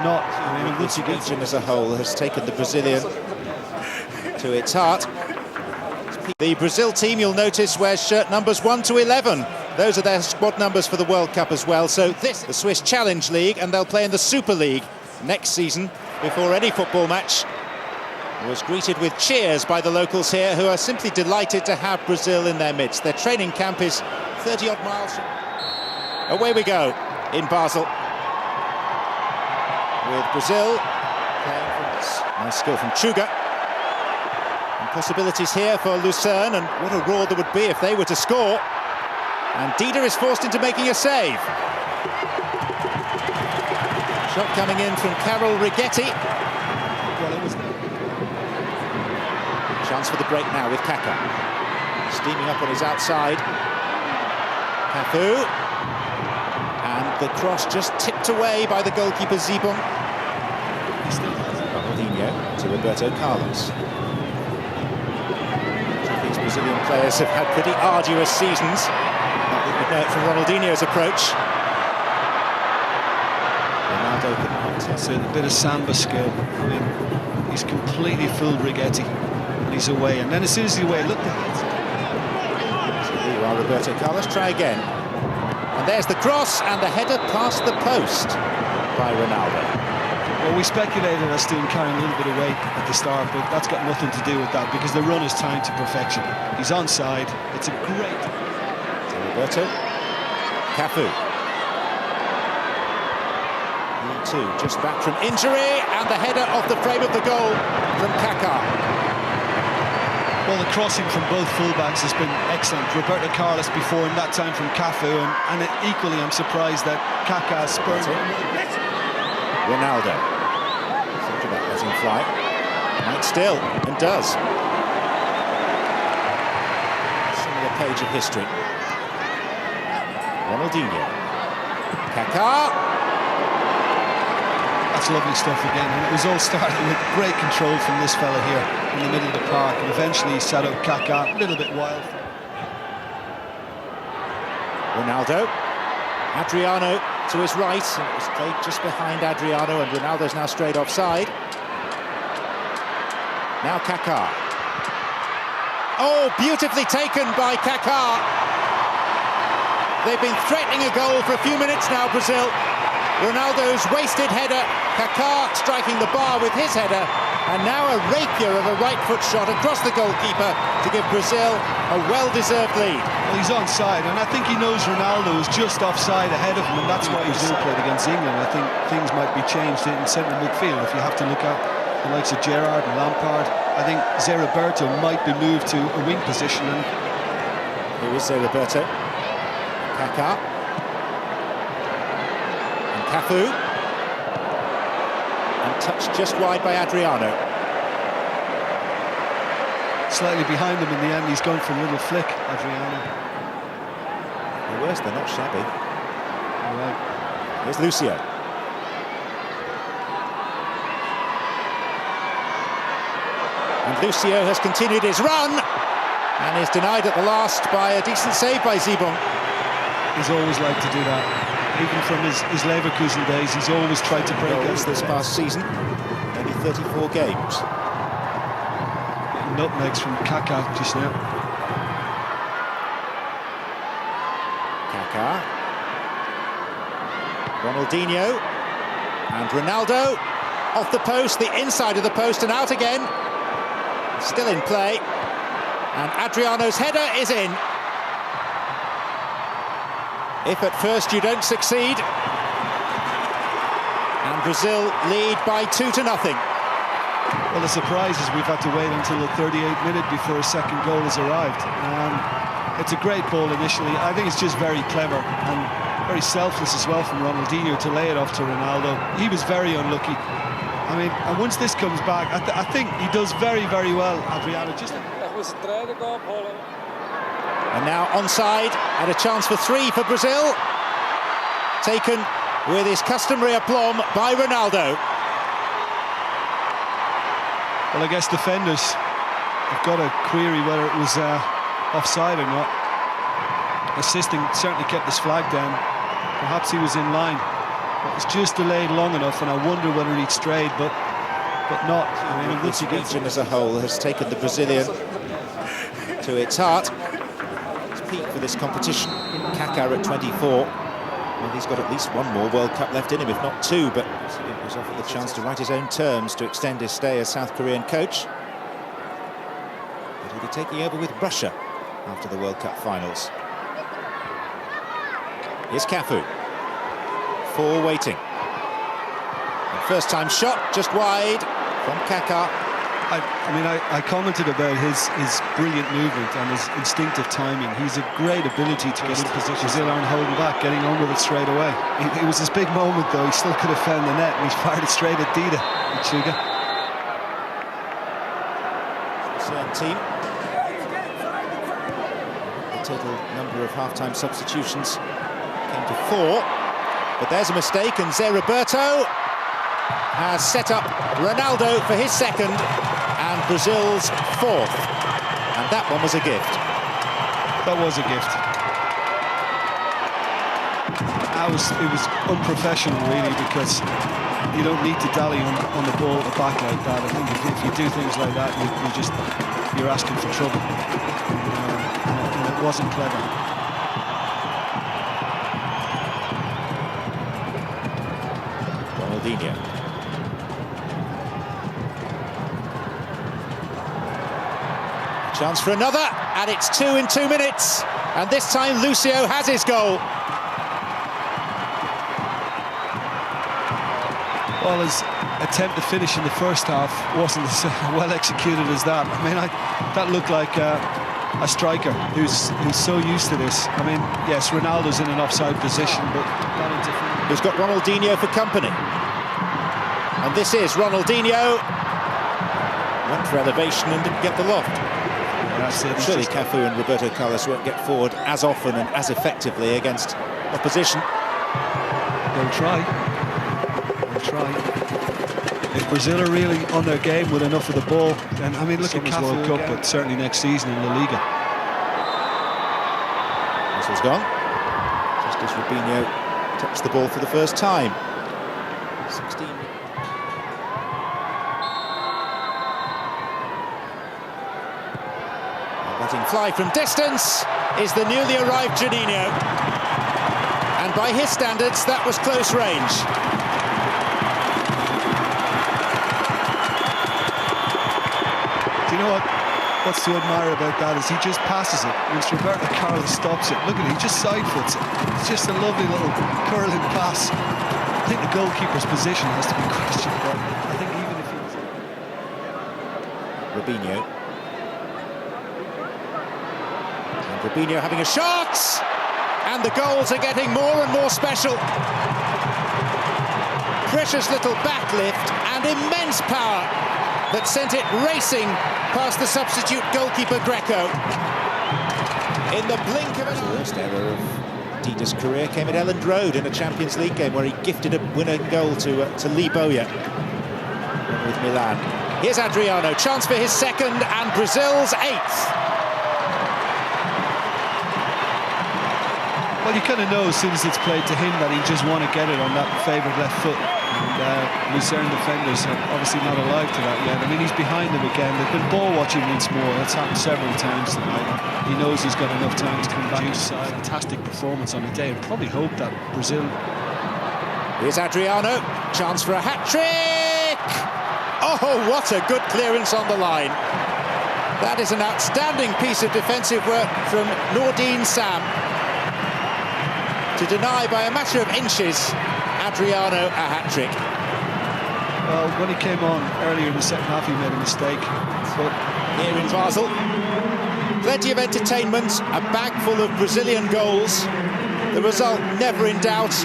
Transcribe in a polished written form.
Not, I mean, this region as a whole has taken the Brazilian to its heart. The Brazil team, you'll notice, wears shirt numbers 1 to 11. Those are their squad numbers for the World Cup as well. So this, the Swiss Challenge League, and they'll play in the Super League next season. Before any football match was greeted with cheers by the locals here, who are simply delighted to have Brazil in their midst. Their training camp is 30-odd miles. Away we go in Basel, with Brazil playing from this. Nice skill from Chuga. And possibilities here for Lucerne, and what a roar there would be if they were to score. And Dida is forced into making a save. Shot coming in from Carol Righetti. well, it was. Chance for the break now with Kaká. Steaming up on his outside. Cafu. And the cross just tipped away by the goalkeeper Zibon. Ronaldinho to Roberto Carlos. These Brazilian players have had pretty arduous seasons. Not that we know it from Ronaldinho's approach. Ronaldo could It's a bit of samba skill. I mean, he's completely fooled Righetti, and he's away. And then as soon as he's away, look at it. So here you are, Roberto Carlos. Try again. And there's the cross, and the header past the post by Ronaldo. Well, we speculated as to him carrying a little bit of weight at the start, but that's got nothing to do with that because the run is timed to perfection. He's onside. It's a great. To Roberto. Cafu. He too just back from injury, and the header off the frame of the goal from Kaká. Well, the crossing from both fullbacks has been excellent. Roberto Carlos before, and that time from Cafu, and equally I'm surprised that Kaká spurred him. Ronaldo. Thought about letting fly. Might still, and does. Similar page of history. Ronaldinho. Kaká. That's lovely stuff again, and it was all starting with great control from this fella here in the middle of the park, and eventually he set up Kaká a little bit wild. Ronaldo. Adriano to his right, and it was played just behind Adriano, and Ronaldo's now straight offside. Now Kaká. Oh, beautifully taken by Kaká. They've been threatening a goal for a few minutes now, Brazil. Ronaldo's wasted header, Kaká striking the bar with his header, and now a rapier of a right foot shot across the goalkeeper to give Brazil a well-deserved lead. Well, he's onside, and I think he knows Ronaldo is just offside ahead of him, and that's why Brazil played against England. I think things might be changed in central midfield if you have to look at the likes of Gerrard and Lampard. I think Zé Roberto might be moved to a wing position. And here is Zé Roberto. Kaká. Cafu, and touched just wide by Adriano. Slightly behind him in the end, he's gone for a little flick, Adriano. The worst, they're not shabby. All right. Here's Lucio. And Lucio has continued his run, and is denied at the last by a decent save by Zibon. He's always liked to do that. Even from his Leverkusen days, he's always tried to break goals this past season, maybe 34 games. Nutmegs from Kaká just now. Kaká. Ronaldinho. And Ronaldo. Off the post, the inside of the post, and out again. Still in play. And Adriano's header is in. If at first you don't succeed. And Brazil lead by 2-0. Well, the surprise is we've had to wait until the 38th minute before a second goal has arrived. It's a great ball initially. I think it's just very clever and very selfless as well from Ronaldinho to lay it off to Ronaldo. He was very unlucky. I mean, and once this comes back, I think he does very, very well, Adriano. And now onside, and a chance for 3 for Brazil. Taken with his customary aplomb by Ronaldo. Well, I guess defenders have got to query whether it was offside or not. Assisting certainly kept his flag down. Perhaps he was in line. It's just delayed long enough, and I wonder whether he'd strayed, but not. I mean, This region as a whole has taken the Brazilian to its heart. It's peak for this competition. Kaká at 24. Well, he's got at least one more World Cup left in him, if not two, but he was offered the chance to write his own terms to extend his stay as South Korean coach. But he'll be taking over with Russia after the World Cup finals. Here's Cafu. 4 waiting. And first time shot, just wide from Kaká. I commented about his brilliant movement and his instinctive timing. He's a great ability to get into position. Brazil aren't holding back, getting on with it straight away. It was his big moment, though. He still could have found the net, and he's fired it straight at Dida. Chuga. Team. The total number of half-time substitutions came to 4. But there's a mistake, and Zé Roberto has set up Ronaldo for his second and Brazil's 4th. And that one was a gift. That was a gift. It was unprofessional, really, because you don't need to dally on the ball at the back like that. I think if you do things like that, you're asking for trouble. And it wasn't clever. Ronaldinho. Chance for another, and it's 2 in 2 minutes. And this time Lucio has his goal. Well, his attempt to finish in the first half wasn't as well executed as that. I mean, that looked like a striker who's so used to this. I mean, yes, Ronaldo's in an offside position, but not interfering. Who's got Ronaldinho for company. And this is Ronaldinho. Went for elevation and didn't get the loft. Surely Cafu and Roberto Carlos won't get forward as often and as effectively against opposition. They'll try. If Brazil are really on their game with enough of the ball, then, I mean, look at this World Cup, but certainly next season in La Liga. This was gone. Just as Robinho touched the ball for the first time. 16. Letting fly from distance is the newly arrived Juninho. And by his standards, that was close range. Do you know what's to admire about that is he just passes it. Once Roberto Carlos stops it, look at it, he just side foots it. It's just a lovely little curling pass. I think the goalkeeper's position has to be questioned, but I think even if he was... Robinho. And Robinho having a shot! And the goals are getting more and more special. Precious little backlift and immense power that sent it racing past the substitute goalkeeper Greco. In the blink of an eye. The worst error of Dida's career came at Elland Road in a Champions League game where he gifted a winning goal to Lee Bowyer with Milan. Here's Adriano, chance for his second and Brazil's 8th. Well, you kind of know as soon as it's played to him that he just want to get it on that favoured left foot. And Lucerne defenders are obviously not alive to that yet. I mean, he's behind them again. They've been ball watching once more. That's happened several times tonight. He knows he's got enough time to come back. Fantastic performance on the day, and probably hope that Brazil... Here's Adriano, chance for a hat-trick! Oh, what a good clearance on the line. That is an outstanding piece of defensive work from Nordin Sam to deny by a matter of inches Adriano a hat-trick. Well, when he came on earlier in the second half, he made a mistake. But here in Basel, plenty of entertainment, a bag full of Brazilian goals. The result never in doubt.